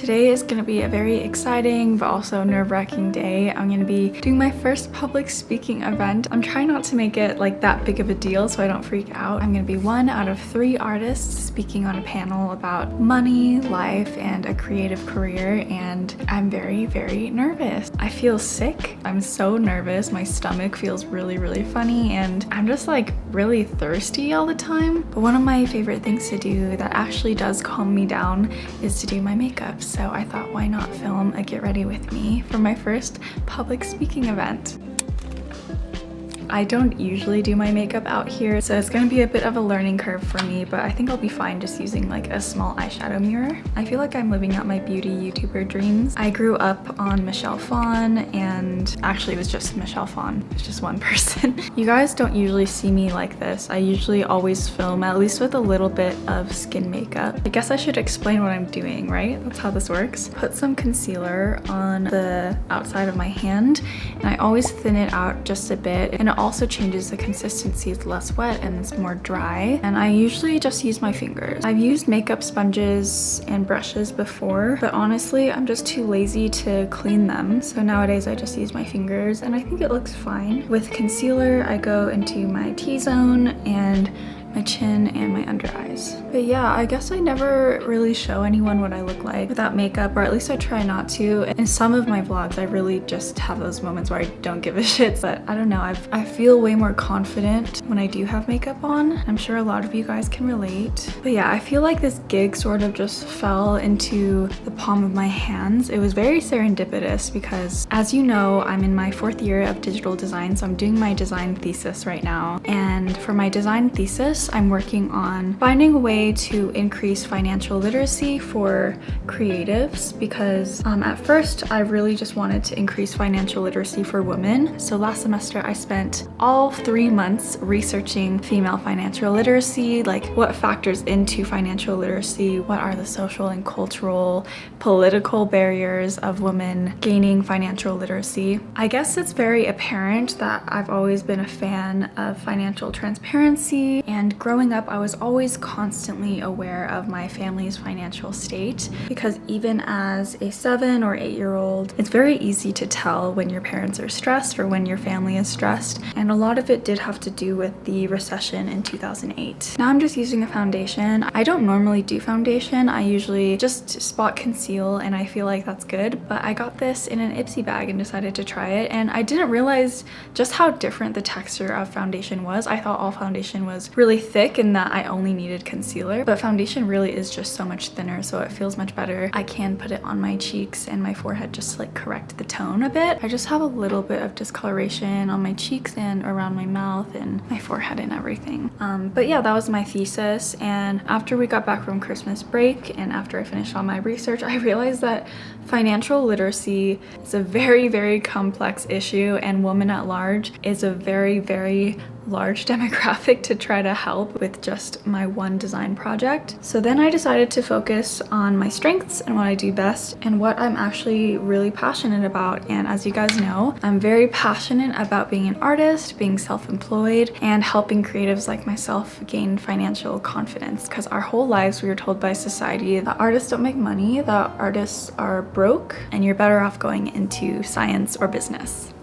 Today is gonna be a very exciting but also nerve-wracking day. I'm gonna be doing my first public speaking event. I'm trying not to make it like that big of a deal so I don't freak out. I'm gonna be one out of 3 artists speaking on a panel about money, life, and a creative career, and I'm very, very nervous. I feel sick. I'm so nervous. My stomach feels really, really funny, and I'm just like really thirsty all the time. But one of my favorite things to do that actually does calm me down is to do my makeup. So I thought, why not film a get ready with me for my first public speaking event. I don't usually do my makeup out here, so it's gonna be a bit of a learning curve for me, but I think I'll be fine just using like a small eyeshadow mirror. I feel like I'm living out my beauty YouTuber dreams. I grew up on Michelle Phan, and actually it was just Michelle Phan. It's just one person. You guys don't usually see me like this. I usually always film at least with a little bit of skin makeup. I guess I should explain what I'm doing, right? That's how this works. Put some concealer on the outside of my hand, and I always thin it out just a bit, and it also changes the consistency. It's less wet and it's more dry, and I usually just use my fingers. I've used makeup sponges and brushes before, but honestly I'm just too lazy to clean them, so nowadays I just use my fingers and I think it looks fine. With concealer I go into my T-zone and my chin and my under eyes. But yeah, I guess I never really show anyone what I look like without makeup, or at least I try not to. In some of my vlogs, I really just have those moments where I don't give a shit, but I don't know, I feel way more confident when I do have makeup on. I'm sure a lot of you guys can relate. But yeah, I feel like this gig sort of just fell into the palm of my hands. It was very serendipitous because, as you know, I'm in my 4th year of digital design, so I'm doing my design thesis right now. And for my design thesis, I'm working on finding a way to increase financial literacy for creatives, because at first I really just wanted to increase financial literacy for women. So last semester I spent all 3 months researching female financial literacy, like what factors into financial literacy, what are the social and cultural, political barriers of women gaining financial literacy. I guess it's very apparent that I've always been a fan of financial transparency, and growing up I was always constantly aware of my family's financial state, because even as a 7 or 8-year-old, it's very easy to tell when your parents are stressed or when your family is stressed, and a lot of it did have to do with the recession in 2008. Now I'm just using a foundation. I don't normally do foundation. I usually just spot conceal, and I feel like that's good, but I got this in an Ipsy bag and decided to try it, and I didn't realize just how different the texture of foundation was. I thought all foundation was really thick and that I only needed concealer, but foundation really is just so much thinner, so it feels much better. I can put it on my cheeks and my forehead just to like correct the tone a bit. I just have a little bit of discoloration on my cheeks and around my mouth and my forehead and everything. But yeah, that was my thesis, and after we got back from Christmas break and after I finished all my research, I realized that financial literacy is a very, very complex issue, and women at large is a very, very large demographic to try to help with just my one design project. So then I decided to focus on my strengths and what I do best and what I'm actually really passionate about. And as you guys know, I'm very passionate about being an artist, being self-employed, and helping creatives like myself gain financial confidence, because our whole lives we were told by society that artists don't make money, that artists are broke, and you're better off going into science or business.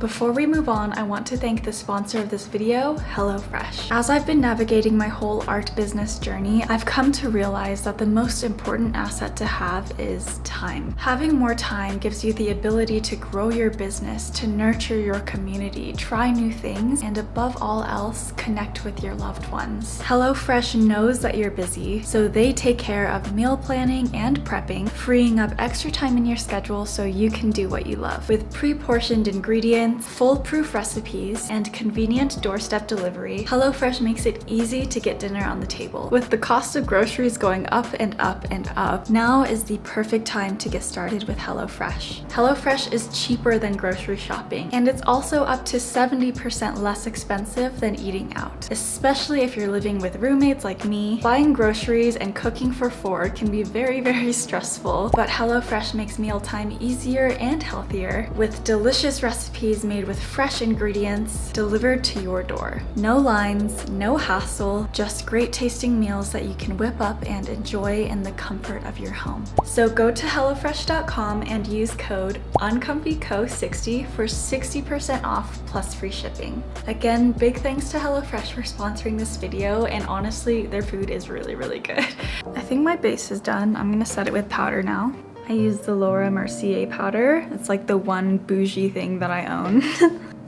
Before we move on, I want to thank the sponsor of this video, HelloFresh. As I've been navigating my whole art business journey, I've come to realize that the most important asset to have is time. Having more time gives you the ability to grow your business, to nurture your community, try new things, and above all else, connect with your loved ones. HelloFresh knows that you're busy, so they take care of meal planning and prepping, freeing up extra time in your schedule so you can do what you love. With pre-portioned ingredients, foolproof recipes, and convenient doorstep delivery, HelloFresh makes it easy to get dinner on the table. With the cost of groceries going up and up and up, now is the perfect time to get started with HelloFresh. HelloFresh is cheaper than grocery shopping, and it's also up to 70% less expensive than eating out. Especially if you're living with roommates like me, buying groceries and cooking for 4 can be very, very stressful, but HelloFresh makes mealtime easier and healthier with delicious recipes is made with fresh ingredients delivered to your door. No lines, no hassle, just great tasting meals that you can whip up and enjoy in the comfort of your home. So go to HelloFresh.com and use code UNCOMFYCO60 for 60% off plus free shipping. Again, big thanks to HelloFresh for sponsoring this video, and honestly, their food is really, really good. I think my base is done. I'm gonna set it with powder now. I use the Laura Mercier powder. It's like the one bougie thing that I own.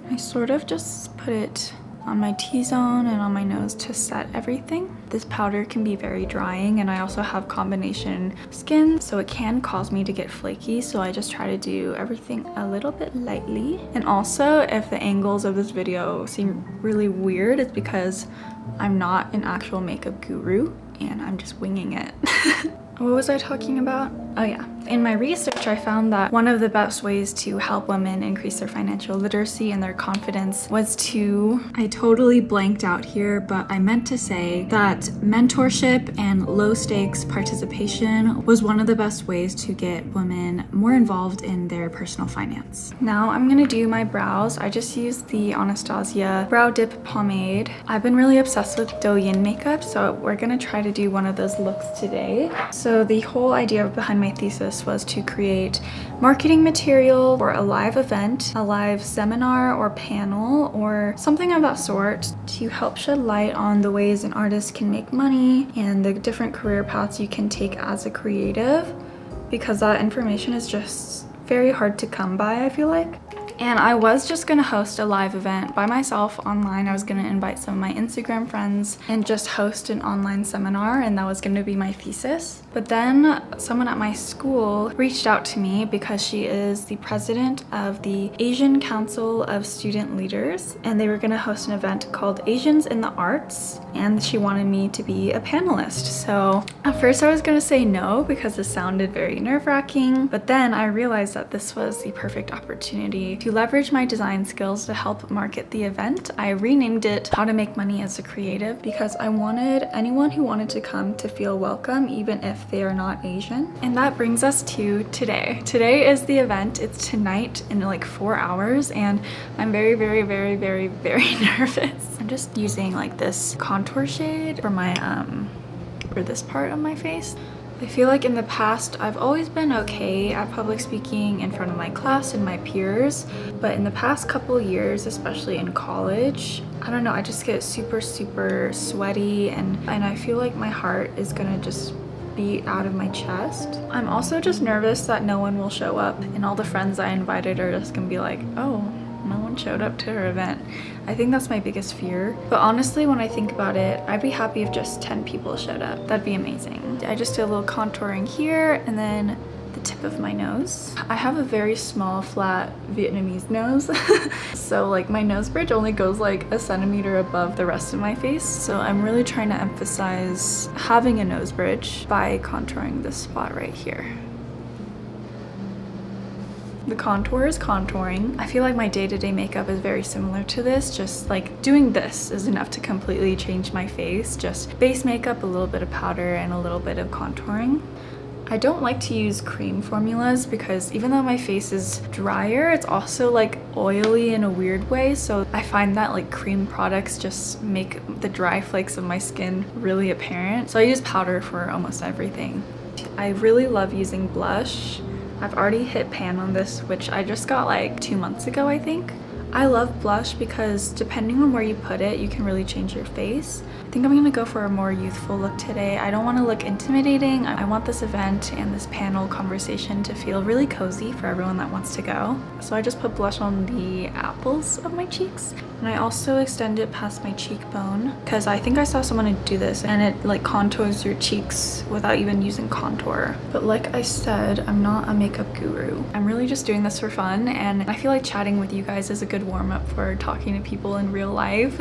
I sort of just put it on my T-zone and on my nose to set everything. This powder can be very drying, and I also have combination skin, so it can cause me to get flaky, so I just try to do everything a little bit lightly. And also, if the angles of this video seem really weird, it's because I'm not an actual makeup guru and I'm just winging it. What was I talking about? Oh yeah. In my research, I found that one of the best ways to help women increase their financial literacy and their confidence was I totally blanked out here, but I meant to say that mentorship and low stakes participation was one of the best ways to get women more involved in their personal finance. Now I'm gonna do my brows. I just used the Anastasia Brow Dip Pomade. I've been really obsessed with Douyin makeup, so we're gonna try to do one of those looks today. So the whole idea behind my thesis was to create marketing material for a live event, a live seminar or panel, or something of that sort to help shed light on the ways an artist can make money and the different career paths you can take as a creative, because that information is just very hard to come by, I feel like. And I was just gonna host a live event by myself online. I was gonna invite some of my Instagram friends and just host an online seminar, and that was gonna be my thesis. But then someone at my school reached out to me because she is the president of the Asian Council of Student Leaders, and they were gonna host an event called Asians in the Arts, and she wanted me to be a panelist. So at first I was gonna say no because it sounded very nerve-wracking, but then I realized that this was the perfect opportunity to leverage my design skills to help market the event. I renamed it How to Make Money as a Creative because I wanted anyone who wanted to come to feel welcome, even if they are not Asian. And that brings us to today. Today is the event. It's tonight in like 4 hours, and I'm very, very, very, very, very nervous. I'm just using like this contour shade for my for this part of my face. I feel like in the past, I've always been okay at public speaking in front of my class and my peers, but in the past couple years, especially in college, I don't know, I just get super, super sweaty, and I feel like my heart is gonna just beat out of my chest. I'm also just nervous that no one will show up, and all the friends I invited are just gonna be like, oh, no one showed up to her event. I think that's my biggest fear. But honestly, when I think about it, I'd be happy if just 10 people showed up. That'd be amazing. I just did a little contouring here and then the tip of my nose. I have a very small, flat Vietnamese nose. So like my nose bridge only goes like a centimeter above the rest of my face. So I'm really trying to emphasize having a nose bridge by contouring this spot right here. The contour is contouring. I feel like my day-to-day makeup is very similar to this, just like doing this is enough to completely change my face. Just base makeup, a little bit of powder, and a little bit of contouring. I don't like to use cream formulas because even though my face is drier, it's also like oily in a weird way. So I find that like cream products just make the dry flakes of my skin really apparent. So I use powder for almost everything. I really love using blush. I've already hit pan on this, which I just got like 2 months ago, I think. I love blush because depending on where you put it, you can really change your face. I think I'm gonna go for a more youthful look today. I don't want to look intimidating. I want this event and this panel conversation to feel really cozy for everyone that wants to go. So I just put blush on the apples of my cheeks. And I also extend it past my cheekbone because I think I saw someone do this and it like contours your cheeks without even using contour. But like I said, I'm not a makeup guru. I'm really just doing this for fun, and I feel like chatting with you guys is a good warm-up for talking to people in real life.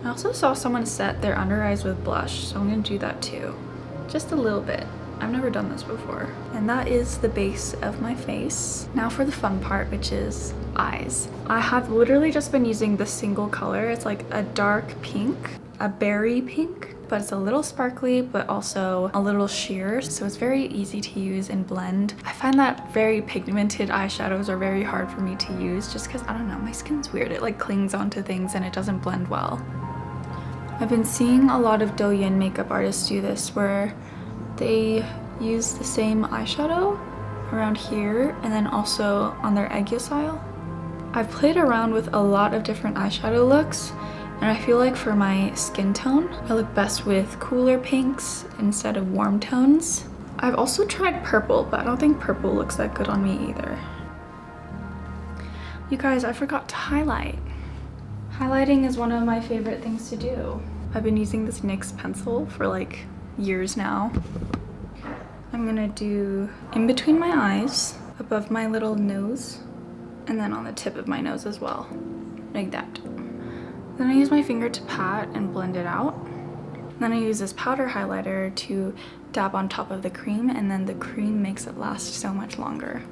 I also saw someone set their under eyes with blush, so I'm gonna do that too. Just a little bit. I've never done this before. And that is the base of my face. Now for the fun part, which is eyes. I have literally just been using this single color. It's like a dark pink, a berry pink. but it's a little sparkly, but also a little sheer, so it's very easy to use and blend. I find that very pigmented eyeshadows are very hard for me to use just because, I don't know, my skin's weird. It like clings onto things and it doesn't blend well. I've been seeing a lot of Douyin makeup artists do this where they use the same eyeshadow around here and then also on their Aegyo. I've played around with a lot of different eyeshadow looks, and I feel like for my skin tone, I look best with cooler pinks instead of warm tones. I've also tried purple, but I don't think purple looks that good on me either. You guys, I forgot to highlight. Highlighting is one of my favorite things to do. I've been using this NYX pencil for like years now. I'm gonna do in between my eyes, above my little nose, and then on the tip of my nose as well, like that. Then I use my finger to pat and blend it out. Then I use this powder highlighter to dab on top of the cream, and then the cream makes it last so much longer.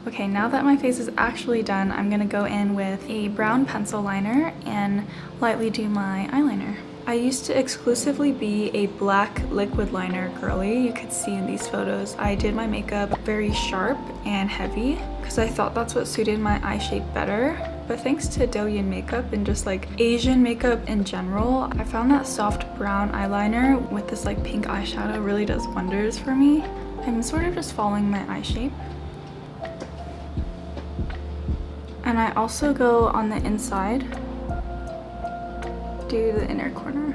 Okay, now that my face is actually done, I'm gonna go in with a brown pencil liner and lightly do my eyeliner. I used to exclusively be a black liquid liner girly. You could see in these photos, I did my makeup very sharp and heavy because I thought that's what suited my eye shape better. But thanks to Douyin makeup and just like Asian makeup in general, I found that soft brown eyeliner with this like pink eyeshadow really does wonders for me. I'm sort of just following my eye shape. And I also go on the inside, do the inner corner.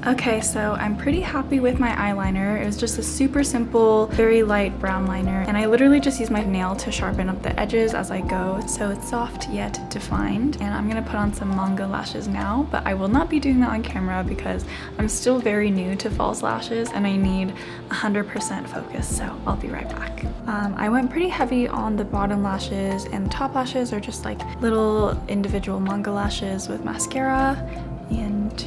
Okay, so I'm pretty happy with my eyeliner. It was just a super simple, very light brown liner, and I literally just use my nail to sharpen up the edges as I go, so it's soft yet defined. And I'm gonna put on some manga lashes now, but I will not be doing that on camera because I'm still very new to false lashes and I need 100% focus, so I'll be right back. I went pretty heavy on the bottom lashes, and the top lashes are just like little individual manga lashes with mascara. And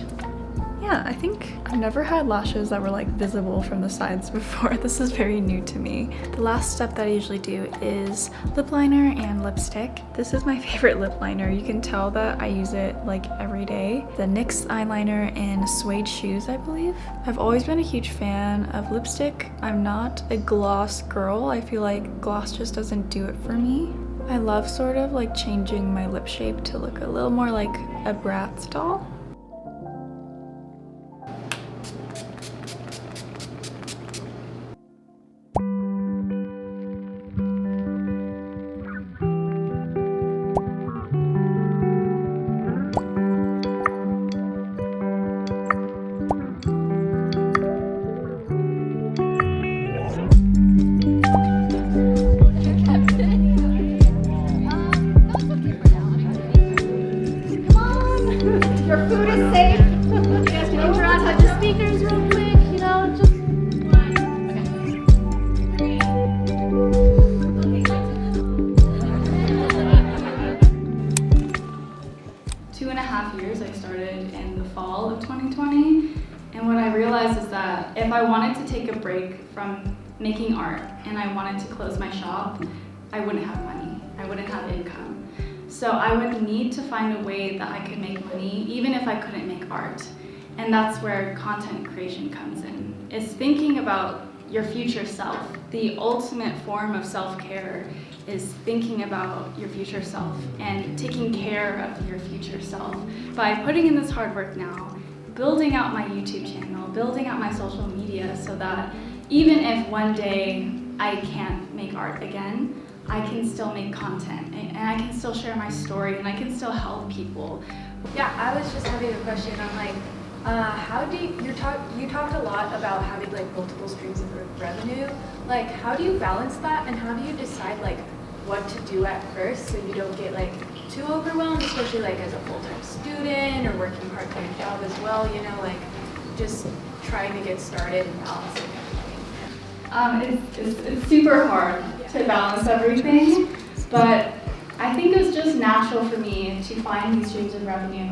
yeah, I think I've never had lashes that were like visible from the sides before. This is very new to me. The last step that I usually do is lip liner and lipstick. This is my favorite lip liner. You can tell that I use it like every day. The NYX eyeliner in Suede Shoes, I believe. I've always been a huge fan of lipstick. I'm not a gloss girl. I feel like gloss just doesn't do it for me. I love sort of like changing my lip shape to look a little more like a Bratz doll. Your food is safe. You guys can turn on, touch the speakers real quick, you know, just. Okay. 2.5 years, I started in the fall of 2020, and what I realized is that if I wanted to take a break from making art and I wanted to close my shop, I wouldn't have money, I wouldn't have income. So I would need to find a way that I could make money, even if I couldn't make art. And that's where content creation comes in. It's thinking about your future self. The ultimate form of self-care is thinking about your future self and taking care of your future self. By putting in this hard work now, building out my YouTube channel, building out my social media so that even if one day I can't make art again, I can still make content and I can still share my story and I can still help people. Yeah, I was just having a question on like, how do you talked a lot about having like multiple streams of revenue. Like, how do you balance that, and how do you decide like what to do at first so you don't get like too overwhelmed, especially like as a full-time student or working part-time job as well, you know, like just trying to get started and balancing everything? It's super hard to balance everything, but I think it was just natural for me to find these streams of revenue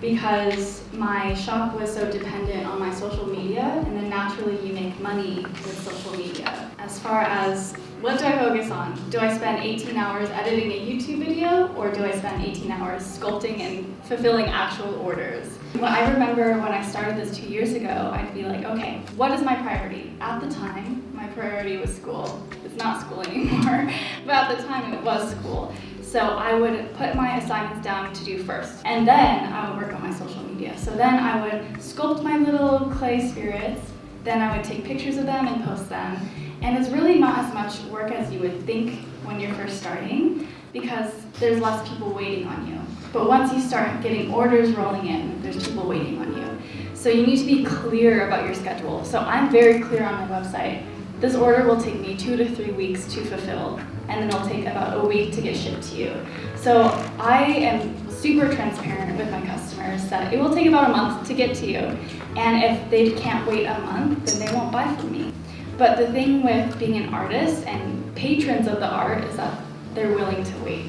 because my shop was so dependent on my social media, and then naturally you make money with social media. As far as What do I focus on? Do I spend 18 hours editing a YouTube video, or do I spend 18 hours sculpting and fulfilling actual orders? Well, I remember when I started this 2 years ago, I'd be like, okay, what is my priority? At the time, my priority was school. It's not school anymore, but at the time it was school. So I would put my assignments down to do first, and then I would work on my social media. So then I would sculpt my little clay spirits, then I would take pictures of them and post them. And it's really not as much work as you would think when you're first starting, because there's less people waiting on you. But once you start getting orders rolling in, there's people waiting on you. So you need to be clear about your schedule. So I'm very clear on my website. This order will take me 2 to 3 weeks to fulfill, and then it'll take about a week to get shipped to you. So I am super transparent with my customers that it will take about a month to get to you. And if they can't wait a month, then they won't buy from me. But the thing with being an artist and patrons of the art is that they're willing to wait.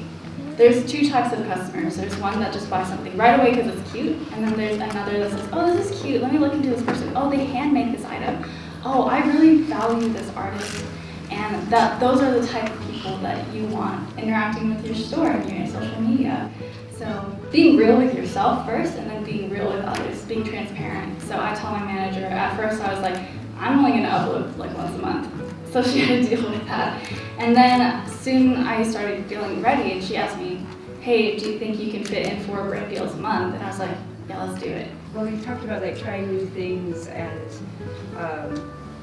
There's 2 types of customers. There's one that just buys something right away because it's cute, and then there's another that says, oh, this is cute, let me look into this person. Oh, they hand make this item. Oh, I really value this artist. And those are the type of people that you want interacting with your store and your social media. So being real with yourself first, and then being real with others, being transparent. So I tell my manager, at first I was like, I'm only gonna upload like once a month. So she had to deal with that. And then soon I started feeling ready, and she asked me, hey, do you think you can fit in 4 brand deals a month? And I was like, yeah, let's do it. Well, you talked about like trying new things and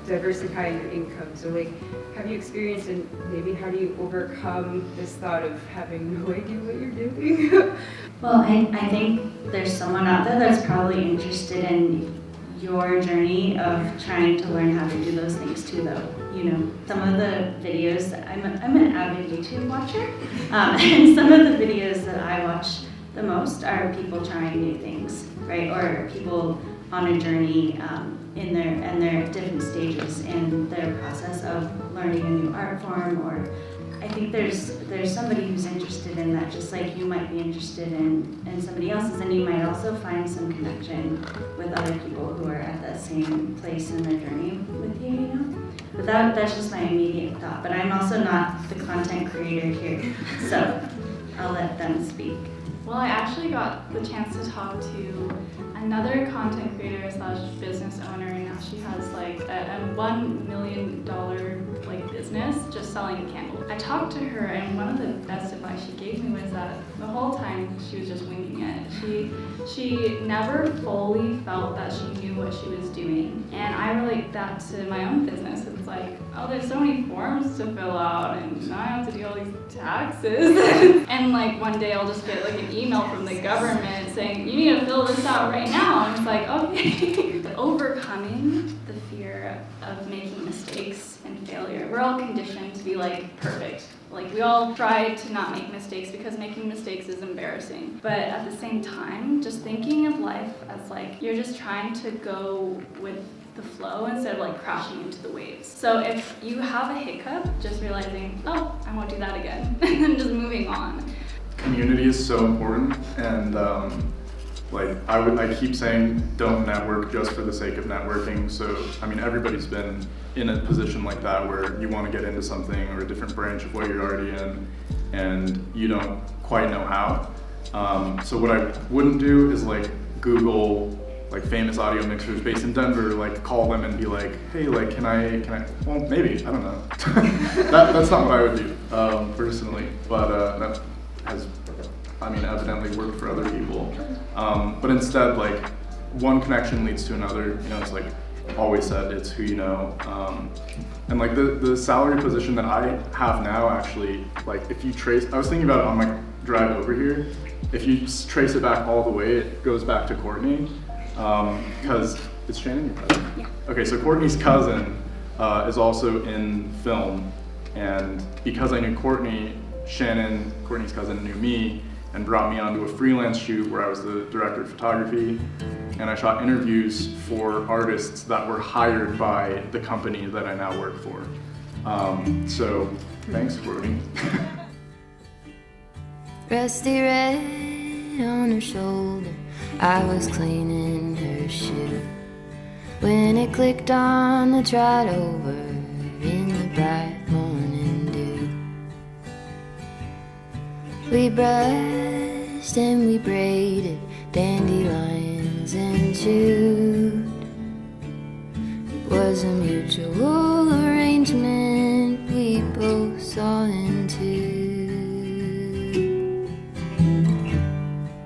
diversifying your income. So like, have you experienced, and maybe how do you overcome this thought of having no idea what you're doing? Well, I think there's someone out there that's probably interested in your journey of trying to learn how to do those things too, though. You know, some of the videos, I'm an avid YouTube watcher, and some of the videos that I watch the most are people trying new things, right? Or people on a journey in their different stages in their process of learning a new art form. Or I think there's somebody who's interested in that, just like you might be interested in somebody else's, and you might also find some connection with other people who are at that same place in their journey with you, you know? But that's just my immediate thought. But I'm also not the content creator here, so I'll let them speak. Well, I actually got the chance to talk to another content creator slash business owner, and now she has like a $1 million like business just selling candles. I talked to her, and one of the best advice she gave me was that the whole time she was just winging it. She never fully felt that she knew what she was doing, and I relate that to my own business. It's like, oh, there's so many forms to fill out, and now I have to do all these taxes. And like one day I'll just get like an email from the government saying, you need to fill this out right now. And it's like, okay. Overcoming the fear of making mistakes and failure. We're all conditioned to be like perfect. Like we all try to not make mistakes because making mistakes is embarrassing. But at the same time, just thinking of life as like you're just trying to go with the flow instead of like crashing into the waves. So if you have a hiccup, just realizing, oh, I won't do that again, and then just moving on. Community is so important, and like I keep saying, don't network just for the sake of networking. So I mean, everybody's been in a position like that where you want to get into something or a different branch of what you're already in, and you don't quite know how. So what I wouldn't do is like Google like famous audio mixers based in Denver, like call them and be like, hey, like can I? Well, maybe, I don't know. That's not what I would do personally, but that has, I mean, evidently worked for other people. But instead, like one connection leads to another. You know, it's like always said, it's who you know. And like the salary position that I have now, actually, like if you trace, I was thinking about it on my drive over here. If you trace it back all the way, it goes back to Courtney. Because it's Shannon, your cousin? Yeah. Okay, so Courtney's cousin is also in film, and because I knew Courtney, Shannon, Courtney's cousin, knew me and brought me onto a freelance shoot where I was the director of photography, and I shot interviews for artists that were hired by the company that I now work for. So thanks, Courtney. Rusty red on her shoulder, I was cleaning her shoe when it clicked on the trot over in the bright morning We brushed and we braided dandelions and chewed. It was a mutual